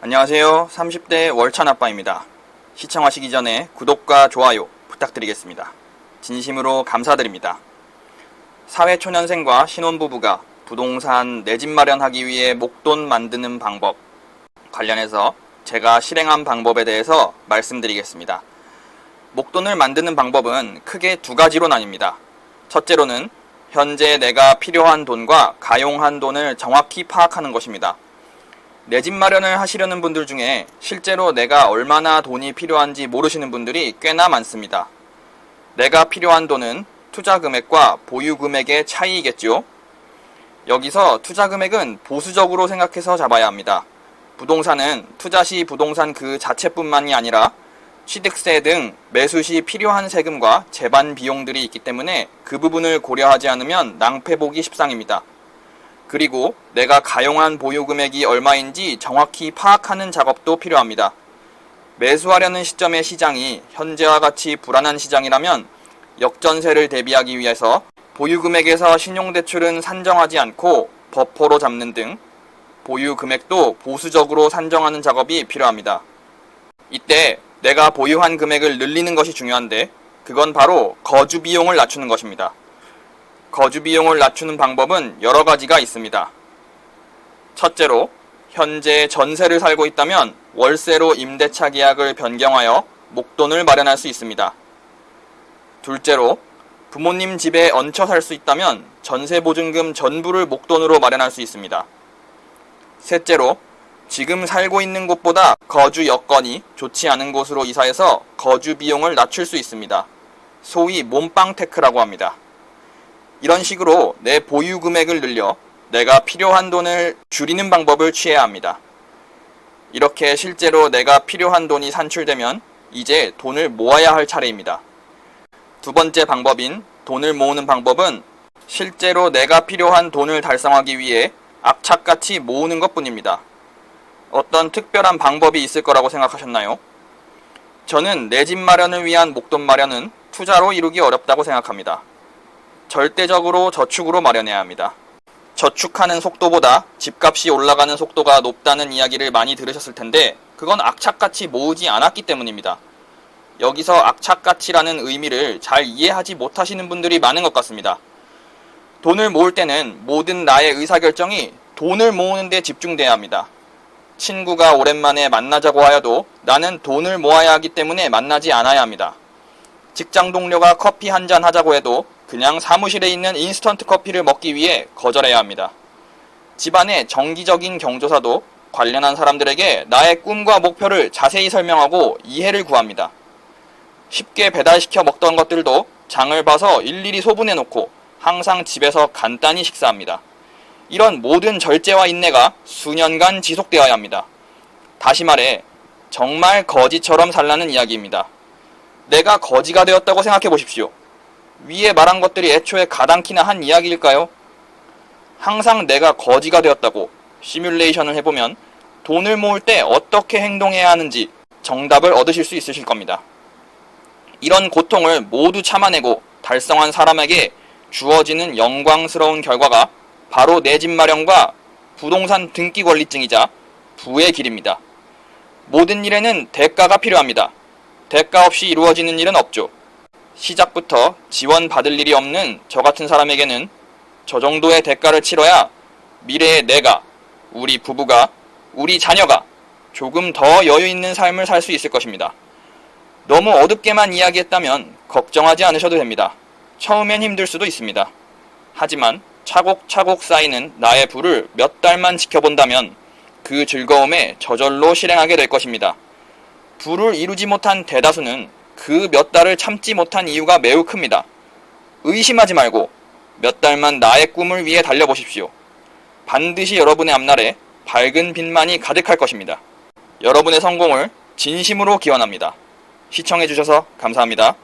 안녕하세요. 30대 월찬 아빠입니다. 시청하시기 전에 구독과 좋아요 부탁드리겠습니다. 진심으로 감사드립니다. 사회초년생과 신혼부부가 부동산 내 집 마련하기 위해 목돈 만드는 방법 관련해서 제가 실행한 방법에 대해서 말씀드리겠습니다. 목돈을 만드는 방법은 크게 두 가지로 나뉩니다. 첫째로는 현재 내가 필요한 돈과 가용한 돈을 정확히 파악하는 것입니다. 내 집 마련을 하시려는 분들 중에 실제로 내가 얼마나 돈이 필요한지 모르시는 분들이 꽤나 많습니다. 내가 필요한 돈은 투자 금액과 보유 금액의 차이이겠죠. 여기서 투자 금액은 보수적으로 생각해서 잡아야 합니다. 부동산은 투자 시 부동산 그 자체뿐만이 아니라 취득세 등 매수 시 필요한 세금과 재반 비용들이 있기 때문에 그 부분을 고려하지 않으면 낭패보기 십상입니다. 그리고 내가 가용한 보유 금액이 얼마인지 정확히 파악하는 작업도 필요합니다. 매수하려는 시점의 시장이 현재와 같이 불안한 시장이라면 역전세를 대비하기 위해서 보유 금액에서 신용대출은 산정하지 않고 버퍼로 잡는 등 보유 금액도 보수적으로 산정하는 작업이 필요합니다. 이때 내가 보유한 금액을 늘리는 것이 중요한데 그건 바로 거주 비용을 낮추는 것입니다. 거주 비용을 낮추는 방법은 여러 가지가 있습니다. 첫째로 현재 전세를 살고 있다면 월세로 임대차 계약을 변경하여 목돈을 마련할 수 있습니다. 둘째로 부모님 집에 얹혀 살 수 있다면 전세보증금 전부를 목돈으로 마련할 수 있습니다. 셋째로 지금 살고 있는 곳보다 거주 여건이 좋지 않은 곳으로 이사해서 거주 비용을 낮출 수 있습니다. 소위 몸빵테크라고 합니다. 이런 식으로 내 보유 금액을 늘려 내가 필요한 돈을 줄이는 방법을 취해야 합니다. 이렇게 실제로 내가 필요한 돈이 산출되면 이제 돈을 모아야 할 차례입니다. 두 번째 방법인 돈을 모으는 방법은 실제로 내가 필요한 돈을 달성하기 위해 악착같이 모으는 것뿐입니다. 어떤 특별한 방법이 있을 거라고 생각하셨나요? 저는 내 집 마련을 위한 목돈 마련은 투자로 이루기 어렵다고 생각합니다. 절대적으로 저축으로 마련해야 합니다. 저축하는 속도보다 집값이 올라가는 속도가 높다는 이야기를 많이 들으셨을 텐데 그건 악착같이 모으지 않았기 때문입니다. 여기서 악착같이라는 의미를 잘 이해하지 못하시는 분들이 많은 것 같습니다. 돈을 모을 때는 모든 나의 의사결정이 돈을 모으는 데 집중돼야 합니다. 친구가 오랜만에 만나자고 하여도 나는 돈을 모아야 하기 때문에 만나지 않아야 합니다. 직장 동료가 커피 한잔 하자고 해도 그냥 사무실에 있는 인스턴트 커피를 먹기 위해 거절해야 합니다. 집안의 정기적인 경조사도 관련한 사람들에게 나의 꿈과 목표를 자세히 설명하고 이해를 구합니다. 쉽게 배달시켜 먹던 것들도 장을 봐서 일일이 소분해 놓고 항상 집에서 간단히 식사합니다. 이런 모든 절제와 인내가 수년간 지속되어야 합니다. 다시 말해 정말 거지처럼 살라는 이야기입니다. 내가 거지가 되었다고 생각해 보십시오. 위에 말한 것들이 애초에 가당키나 한 이야기일까요? 항상 내가 거지가 되었다고 시뮬레이션을 해보면 돈을 모을 때 어떻게 행동해야 하는지 정답을 얻으실 수 있으실 겁니다. 이런 고통을 모두 참아내고 달성한 사람에게 주어지는 영광스러운 결과가 바로 내 집 마련과 부동산 등기 권리증이자 부의 길입니다. 모든 일에는 대가가 필요합니다. 대가 없이 이루어지는 일은 없죠. 시작부터 지원받을 일이 없는 저 같은 사람에게는 저 정도의 대가를 치러야 미래의 내가, 우리 부부가, 우리 자녀가 조금 더 여유 있는 삶을 살 수 있을 것입니다. 너무 어둡게만 이야기했다면 걱정하지 않으셔도 됩니다. 처음엔 힘들 수도 있습니다. 하지만 차곡차곡 쌓이는 나의 부를 몇 달만 지켜본다면 그 즐거움에 저절로 실행하게 될 것입니다. 부를 이루지 못한 대다수는 그 몇 달을 참지 못한 이유가 매우 큽니다. 의심하지 말고 몇 달만 나의 꿈을 위해 달려보십시오. 반드시 여러분의 앞날에 밝은 빛만이 가득할 것입니다. 여러분의 성공을 진심으로 기원합니다. 시청해주셔서 감사합니다.